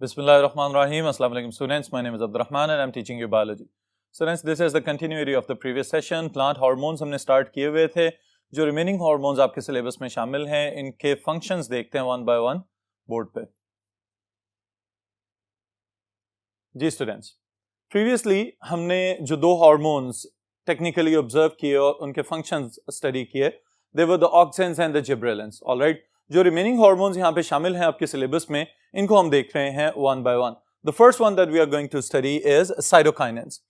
Bismillahirrahmanirrahim. Assalamu alaikum students. My name is Abdurrahman and I'm teaching you biology. Students, this is the continuity of the previous session. Plant hormones हमने start किए हुए थे. जो remaining hormones आपके syllabus में शामिल हैं, इनके functions देखते हैं one by one board पे. जी students, previously हमने जो दो hormones technically observe किए और उनके functions study किए, they were the auxins and the gibberellins. All right. जो रिमेनिंग हार्मोन्स यहाँ पे शामिल हैं आपके सिलेबस में, इनको हम देख रहे हैं one by one. The first one that we are going to study is cytokinins.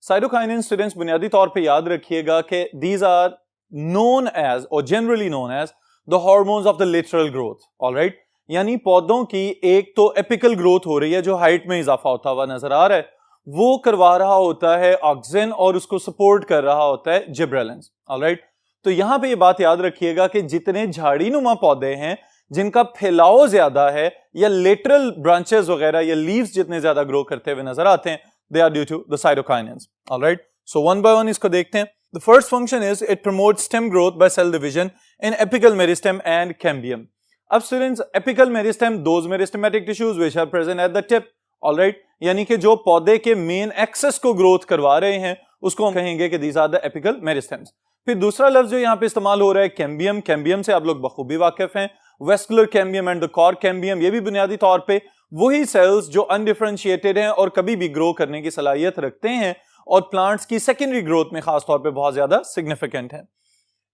Cytokinins students बुनियादी तौर पे याद रखिएगा कि दीज आर नोन एज और generally known as the hormones of the lateral growth. Alright, यानी पौधों की एक तो एपिकल ग्रोथ हो रही है जो हाइट में इजाफा होता हुआ नजर आ रहा है, वो करवा रहा होता है ऑक्सिन और उसको सपोर्ट कर रहा होता है जिब्रेलिन्स. ऑलराइट, तो यहां पे ये बात याद रखिएगा कि जितने झाड़ी नुमा पौधे हैं जिनका फैलाव ज्यादा है या लेटरल ब्रांचेस वगैरह या लीव्स जितने ज्यादा ग्रो करते हुए नजर आते हैं, they are due to the cytokinins. Alright, so one by one इसको देखते हैं. The first function is it promotes stem growth by cell division in apical meristem and cambium. अब students, apical meristem those meristematic tissues which are present at the tip. Alright, यानी कि जो पौधे के main access को growth करवा रहे हैं उसको हम कहेंगे कि these are the apical meristems. फिर दूसरा लफ्ज जो यहाँ पे इस्तेमाल हो रहा है कैम्बियम. कैम्बियम से आप लोग बखूबी वाकिफ हैं. Vascular cambium and the cork cambium, ये भी बुनियादी तौर पे वही सेल्स जो अनडिफरेंशिएटेड हैं और कभी भी ग्रो करने की सलाहियत रखते हैं और प्लांट्स की सेकेंडरी ग्रोथ में खास तौर पे बहुत ज्यादा सिग्निफिकेंट है.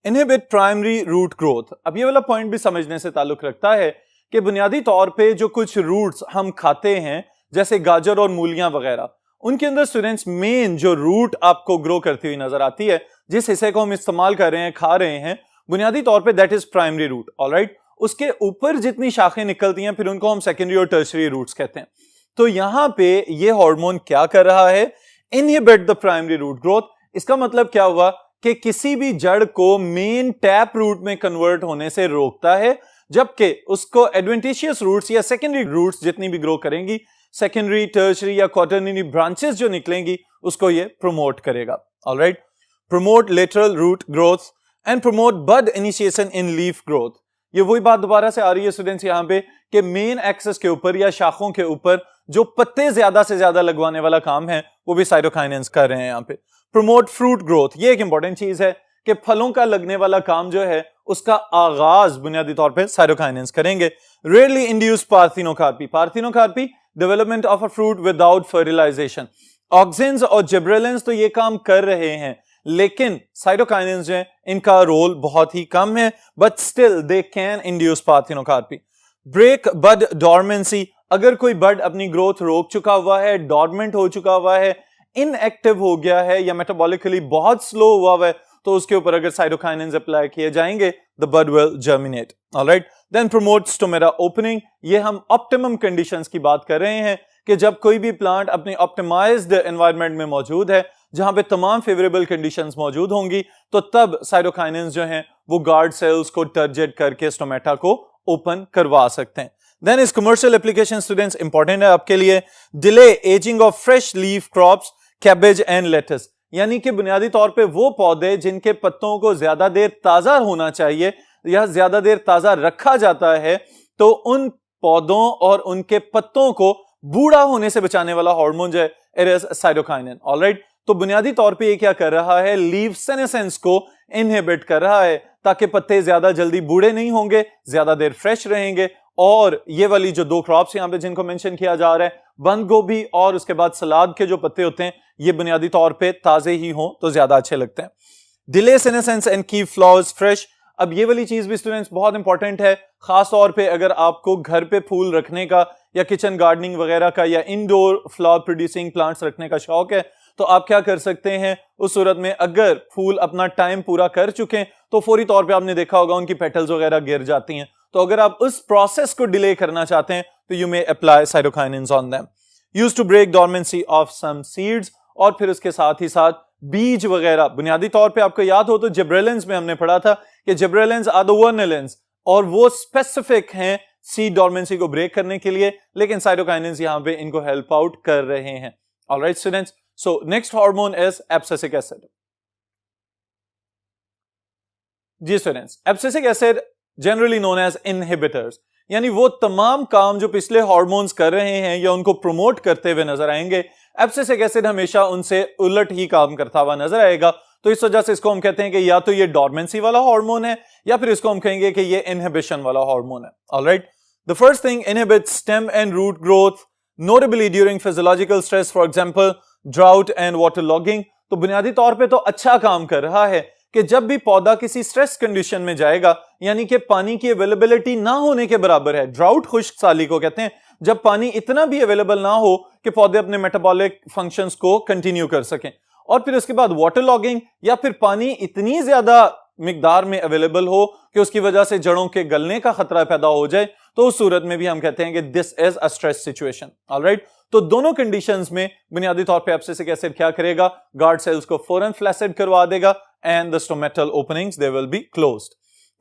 Inhibit primary root growth. अब ये वाला पॉइंट भी समझने से ताल्लुक रखता है कि बुनियादी तौर पे जो कुछ रूट्स हम खाते हैं जैसे गाजर और मूलियां वगैरह, उनके अंदर स्टूडेंट्स मेन जो रूट आपको ग्रो करती हुई नजर आती है, जिस हिस्से को हम इस्तेमाल कर रहे हैं, खा रहे हैं, बुनियादी तौर पे that is primary root. Alright, उसके ऊपर जितनी शाखें निकलती हैं फिर उनको हम सेकेंडरी और टर्शरी रूट्स कहते हैं. तो यहां पे ये हार्मोन क्या कर रहा है? Inhibit the primary root growth. इसका मतलब क्या हुआ कि किसी भी जड़ को मेन टैप रूट में कन्वर्ट होने से रोकता है, जबकि उसको एडवेंटिशियस रूट्स या सेकेंडरी रूट्स जितनी भी ग्रो करेंगी, सेकेंडरी, टर्शरी या क्वाटरनरी ब्रांचेस जो निकलेंगी, उसको ये प्रमोट करेगा. Alright, promote lateral root growth and promote bud initiation in leaf growth. ये वही बात दोबारा से आ रही है स्टूडेंट्स यहां पे कि मेन एक्सेस के ऊपर या शाखों के ऊपर जो पत्ते ज्यादा से ज्यादा लगवाने वाला काम है वो भी साइटोकाइनेंस कर रहे हैं यहां पे. प्रमोट फ्रूट ग्रोथ, ये एक इंपॉर्टेंट चीज है कि फलों का लगने वाला काम जो है उसका आगाज बुनियादी तौर पर साइटोकाइनेंस करेंगे. Rarely induce parthenocarpy. Parthenocarpy development of a fruit without fertilization. Auxins और जिब्रेलिन्स तो ये काम कर रहे हैं, लेकिन साइटोकाइनेंस जो है इनका रोल बहुत ही कम है, but still they can induce parthenocarpy. Break bud dormancy. अगर कोई बड अपनी ग्रोथ रोक चुका हुआ है, डॉर्मेंट हो चुका हुआ है, इनएक्टिव हो गया है या मेटाबॉलिकली बहुत स्लो हुआ है, तो उसके ऊपर अगर साइटोकाइनेंस अप्लाई किए जाएंगे, the bud will germinate. Alright, then promote stomata opening. ये हम ऑप्टिमम कंडीशंस की बात कर रहे हैं कि जब कोई भी प्लांट अपने ऑप्टिमाइज्ड एनवायरनमेंट में मौजूद है जहां पे तमाम फेवरेबल कंडीशंस मौजूद होंगी, तो तब साइटोकाइनेंस जो हैं वो गार्ड सेल्स को टर्जेट करके स्टोमेटा को ओपन करवा सकते हैं. देन इस कमर्शियल एप्लीकेशन स्टूडेंट्स इंपॉर्टेंट है आपके लिए. Delay ageing of fresh leaf crops, cabbage and lettuce. यानी कि बुनियादी तौर पे वो पौधे जिनके पत्तों को ज्यादा देर ताजा होना चाहिए या ज्यादा देर ताजा रखा जाता है, तो उन पौधों और उनके पत्तों को बूढ़ा होने से बचाने वाला हार्मोन जो है इट इज साइटोकाइनेन. ऑलराइट, तो बुनियादी तौर पे ये क्या कर रहा है? लीव सेनेसेंस को इनहिबिट कर रहा है ताकि पत्ते ज्यादा जल्दी बूढ़े नहीं होंगे, ज्यादा देर फ्रेश रहेंगे. और ये वाली जो दो क्रॉप्स यहां पे जिनको मेंशन किया जा रहा है, बंद गोभी और उसके बाद सलाद के जो पत्ते होते हैं, ये बुनियादी तौर पे ताजे ही हों तो ज्यादा अच्छे लगते हैं. Delay senescence and keep flowers fresh. अब ये वाली चीज भी स्टूडेंट्स बहुत इंपॉर्टेंट है, खास तौर पे अगर आपको घर पे फूल रखने का या किचन गार्डनिंग वगैरह का या इंडोर फ्लावर प्रोड्यूसिंग प्लांट्स रखने का शौक है, तो आप क्या कर सकते हैं उस सूरत में, अगर फूल अपना टाइम पूरा कर चुके हैं तो फौरी तौर पे आपने देखा होगा उनकी पेटल्स वगैरह गिर जाती हैं. तो अगर आप उस प्रोसेस को डिले करना चाहते हैं तो you may apply cytokinins on them. Used to break dormancy of some seeds. और फिर उसके साथ ही साथ बीज वगैरह, बुनियादी तौर पे आपको याद हो तो जिब्रेलिन्स में हमने पढ़ा था कि जिब्रेलिन्स आर द वर्नेलिन्स और वो स्पेसिफिक हैं सीड डॉर्मेंसी को ब्रेक करने के लिए, लेकिन साइटोकाइनेंस यहां पे इनको हेल्प आउट कर रहे हैं. Alright students, so next hormone is abscisic acid. जी students, abscisic acid generally known as inhibitors. यानी वो तमाम काम जो पिछले हार्मोन्स कर रहे हैं या उनको प्रमोट करते हुए नजर आएंगे, एब्सिसिक एसिड हमेशा उनसे उलट ही काम करता हुआ नजर आएगा। तो इस वजह से इसको हम कहते हैं कि या तो ये डॉर्मेंसी वाला हार्मोन है या फिर इसको हम कहेंगे कि ये इनहिबिशन वाला हार्मोन है। Alright, the first thing inhibits stem and root growth notably during physiological stress, for example drought and water logging. तो बुनियादी तौर पे तो अच्छा काम कर रहा है कि जब भी पौधा किसी स्ट्रेस कंडीशन में जाएगा, यानी कि पानी की अवेलेबिलिटी ना होने के बराबर है, ड्राउट खुश्क साली को कहते हैं, जब पानी इतना भी अवेलेबल ना हो कि पौधे अपने मेटाबॉलिक फंक्शंस को कंटिन्यू कर सकें। और फिर उसके बाद वाटर लॉगिंग, या फिर पानी इतनी ज्यादा मिकदार में अवेलेबल हो कि उसकी वजह से जड़ों के गलने का खतरा पैदा हो जाए, तो उस सूरत में भी हम कहते हैं कि this is a stress situation. Alright, तो दोनों कंडीशंस में बुनियादी तौर पे एब्सिसिक एसिड क्या करेगा, गार्ड सेल्स को फौरन फ्लैसिड करवा देगा and the stomatal openings they will be closed.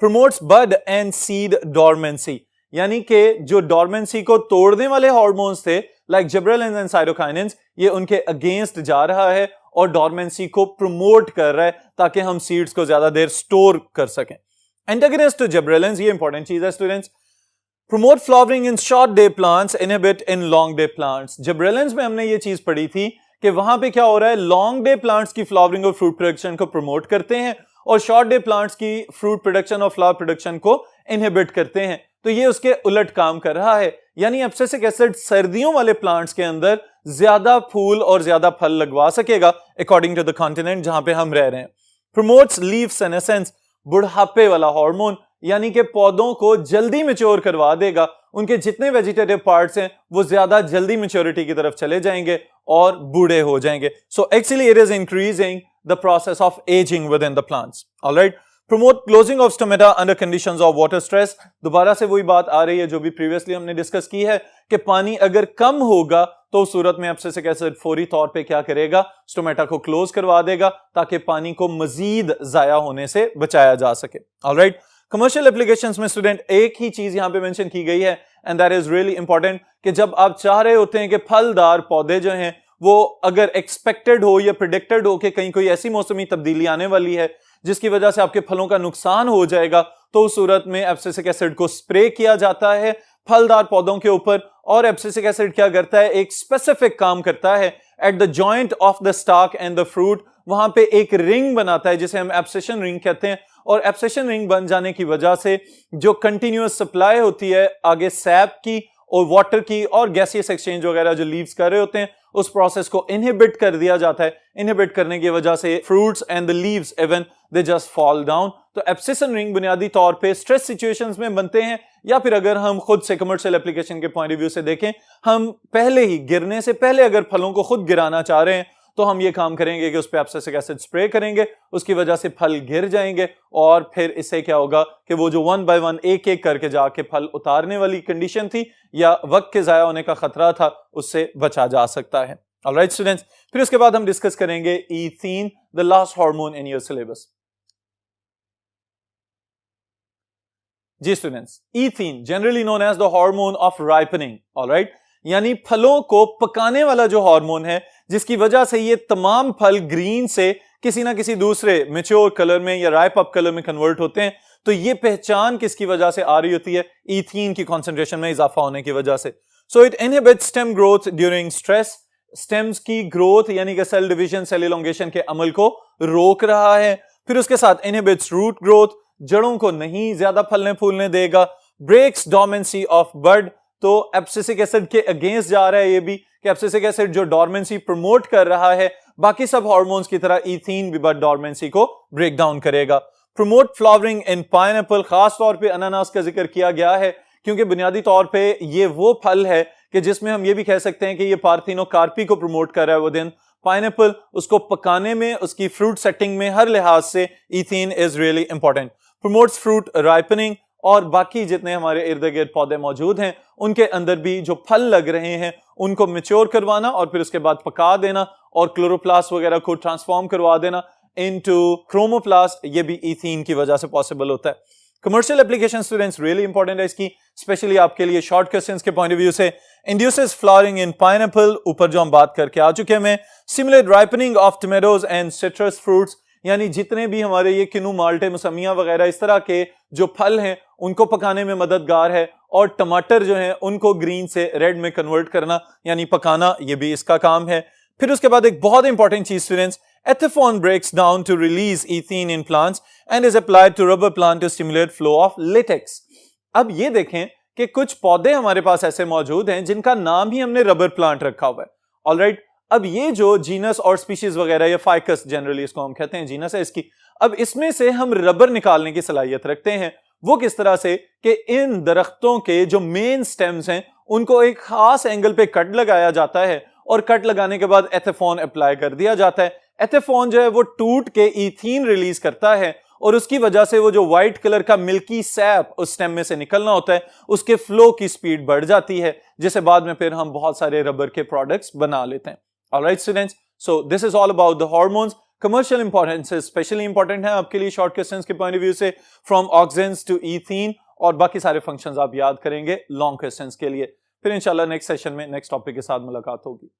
Promotes bud and seed dormancy, यानी कि जो डॉर्मेंसी को तोड़ने वाले हार्मोन्स थे लाइक जिबरेलिन्स एंड साइटोकाइनिन्स, ये उनके अगेंस्ट जा रहा है और डॉर्मेंसी को प्रमोट कर रहा है ताकि हम सीड्स को ज्यादा देर स्टोर कर सकें। एंटागनिस्ट टू जिबरेलिन्स, ये इंपॉर्टेंट चीज है students. Promote flowering in short day plants, inhibit in long day plants. Gibberellins में हमने ये चीज पढ़ी थी कि वहां पे क्या हो रहा है, लॉन्ग डे प्लांट्स की फ्लावरिंग और फ्रूट प्रोडक्शन को प्रमोट करते हैं और शॉर्ट डे प्लांट्स की फ्रूट प्रोडक्शन और फ्लावर प्रोडक्शन को इनहिबिट करते हैं। तो ये उसके उलट काम कर रहा है, यानी एब्सिसिक एसिड सर्दियों वाले प्लांट्स के अंदर ज्यादा फूल और ज्यादा फल लगवा सकेगा अकॉर्डिंग टू द कॉन्टिनेंट जहां पे हम रह रहे हैं। प्रमोट्स लीफ सेनेसेंस, बुढ़ापे वाला हार्मोन, यानी कि पौधों को जल्दी मैच्योर करवा देगा, उनके जितने वेजिटेटिव पार्ट्स हैं वो ज्यादा जल्दी मैच्योरिटी की तरफ चले जाएंगे और बूढ़े हो जाएंगे। So actually it is increasing the process of ageing with in the plants. Alright, promote closing of stomata under conditions of water stress. दोबारा से वही बात आ रही है जो भी प्रीवियसली हमने डिस्कस की है कि पानी अगर कम होगा तो उस सूरत में एब्सिसिक एसिड फौरी तौर पे क्या करेगा, स्टोमेटा को क्लोज करवा देगा ताकि पानी को मजीद जाया होने से बचाया जा सके। ऑलराइट, कमर्शियल एप्लीकेशंस में स्टूडेंट एक ही चीज यहां पे मेंशन की गई है and that is really important कि जब आप चाह रहे होते हैं कि फलदार पौधे जो हैं वो अगर एक्सपेक्टेड हो या प्रिडिक्टेड हो कि कहीं कोई ऐसी मौसमी तब्दीली आने वाली है जिसकी वजह से आपके फलों का नुकसान हो जाएगा, तो उस सूरत में एब्सिसिक एसिड को स्प्रे किया जाता है फलदार पौधों के ऊपर। और एब्सिसिक एसिड क्या करता है, एक स्पेसिफिक काम करता है at the joint of the stock and the fruit, वहां पे एक रिंग बनाता है जिसे हम एब्सिशन रिंग कहते हैं। और एब्सिशन रिंग बन जाने की वजह से जो कंटिन्यूअस सप्लाई होती है आगे सैप की और वाटर की और गैसियस एक्सचेंज वगैरह जो लीव्स कर रहे होते हैं, उस प्रोसेस को इनहिबिट कर दिया जाता है। इनहिबिट करने की वजह से fruits and the leaves even they just fall down. तो एब्सिशन रिंग बुनियादी तौर पे स्ट्रेस सिचुएशंस में बनते हैं, या फिर अगर हम खुद से कमर्शियल एप्लीकेशन के पॉइंट ऑफ व्यू से देखें, हम पहले ही गिरने से पहले अगर फलों को खुद गिराना चाह रहे हैं तो हम ये काम करेंगे कि उस पर एब्सिसिक एसिड स्प्रे करेंगे, उसकी वजह से फल गिर जाएंगे और फिर इससे क्या होगा कि वो जो 1 बाय 1 एक एक करके जाके फल उतारने वाली कंडीशन थी या वक्त के जाया होने का खतरा था, उससे बचा जा सकता है। ऑलराइट स्टूडेंट्स, फिर उसके बाद हम डिस्कस करेंगे ethene, the last hormone in your syllabus. जी students, ethene generally known as the hormone of ripening. Alright, यानी फलों को पकाने वाला जो हार्मोन है जिसकी वजह से ये तमाम फल ग्रीन से किसी ना किसी दूसरे मैच्योर कलर में या राइप अप कलर में कन्वर्ट होते हैं। तो ये पहचान किसकी वजह से आ रही होती है, ईथीन की कॉन्सेंट्रेशन में इजाफा होने की वजह से। So it inhibits stem growth during stress, stems की ग्रोथ यानी कि सेल डिवीजन, सेल इलोंगेशन के अमल को रोक रहा है। फिर उसके साथ इनहिबिट्स रूट ग्रोथ, जड़ों को नहीं ज्यादा फलने फूलने देगा। ब्रेक्स डोर्मेंसी ऑफ बड, तो एब्सिसिक एसिड के अगेंस्ट जा रहा है ये भी कि एब्सिसिक एसिड जो डोर्मेंसी प्रमोट कर रहा है, बाकी सब हार्मोन्स की तरह ईथीन भी बड डोर्मेंसी को ब्रेक डाउन करेगा। प्रमोट फ्लावरिंग इन पाइनएप्पल, खास तौर पे अनानास का जिक्र किया गया है क्योंकि बुनियादी तौर पे ये वो फल है कि जिसमें हम ये भी कह सकते हैं कि ये पार्थिनोकार्पी को प्रमोट कर रहा है विदिन पाइनएप्पल। उसको पकाने में, उसकी फ्रूट सेटिंग में हर लिहाज से ethene is really important. Promotes fruit ripening, और बाकी जितने हमारे इर्द गिर्द पौधे मौजूद हैं उनके अंदर भी जो फल लग रहे हैं उनको मैच्योर करवाना और फिर उसके बाद पका देना और क्लोरोप्लास्ट वगैरह को ट्रांसफॉर्म करवा देना इनटू क्रोमोप्लास्ट, ये भी ईथीन की वजह से पॉसिबल होता है। Commercial application students really important है इसकी, स्पेशली आपके लिए शॉर्ट क्वेश्चंस के पॉइंट ऑफ व्यू से। इंड्यूसेस फ्लावरिंग इन पाइनएप्पल, ऊपर जो हम बात करके आ चुके हैं, simulate ripening of tomatoes and citrus fruits, यानी जितने भी हमारे ये किन्नू माल्टे मौसमिया वगैरह इस तरह के जो फल हैं उनको पकाने में मददगार है, और टमाटर जो हैं उनको ग्रीन से रेड में कन्वर्ट करना यानी पकाना, ये भी इसका काम है। फिर उसके बाद एक बहुत इंपॉर्टेंट चीज students, ethephon breaks down to release ethene in plants and is applied to rubber plant to stimulate flow of latex. अब ये देखें कि कुछ पौधे हमारे पास ऐसे मौजूद हैं जिनका नाम ही हमने रबर प्लांट रखा हुआ है, ऑलराइट। अब ये जो जीनस और स्पीशीज वगैरह या फाइकस जनरली इसको हम कहते हैं, जीनस है इसकी, अब इसमें से हम रबर निकालने की सलाहियत रखते हैं। वो किस तरह से कि इन दरख्तों के जो मेन स्टेम्स हैं उनको एक खास एंगल पे कट लगाया जाता है, और कट लगाने के बाद एथेफॉन अप्लाई कर दिया जाता है। एथेफॉन जो है वो टूट के इथीन रिलीज करता है, और उसकी वजह से वो जो व्हाइट कलर का मिल्की सैप उस स्टेम में से निकलना होता है, उसके फ्लो की स्पीड बढ़ जाती है, जिसे बाद में फिर हम बहुत सारे रबर के प्रोडक्ट्स बना लेते हैं। Alright students, so this is all about the hormones. Commercial importance specially important है आपके लिए शॉर्ट क्वेश्चंस के पॉइंट ऑफ व्यू से, फ्रॉम ऑक्सेन्स टू इथीन, और बाकी सारे फंक्शंस आप याद करेंगे लॉन्ग क्वेश्चंस के लिए। फिर इंशाल्लाह नेक्स्ट सेशन में नेक्स्ट टॉपिक के साथ मुलाकात होगी।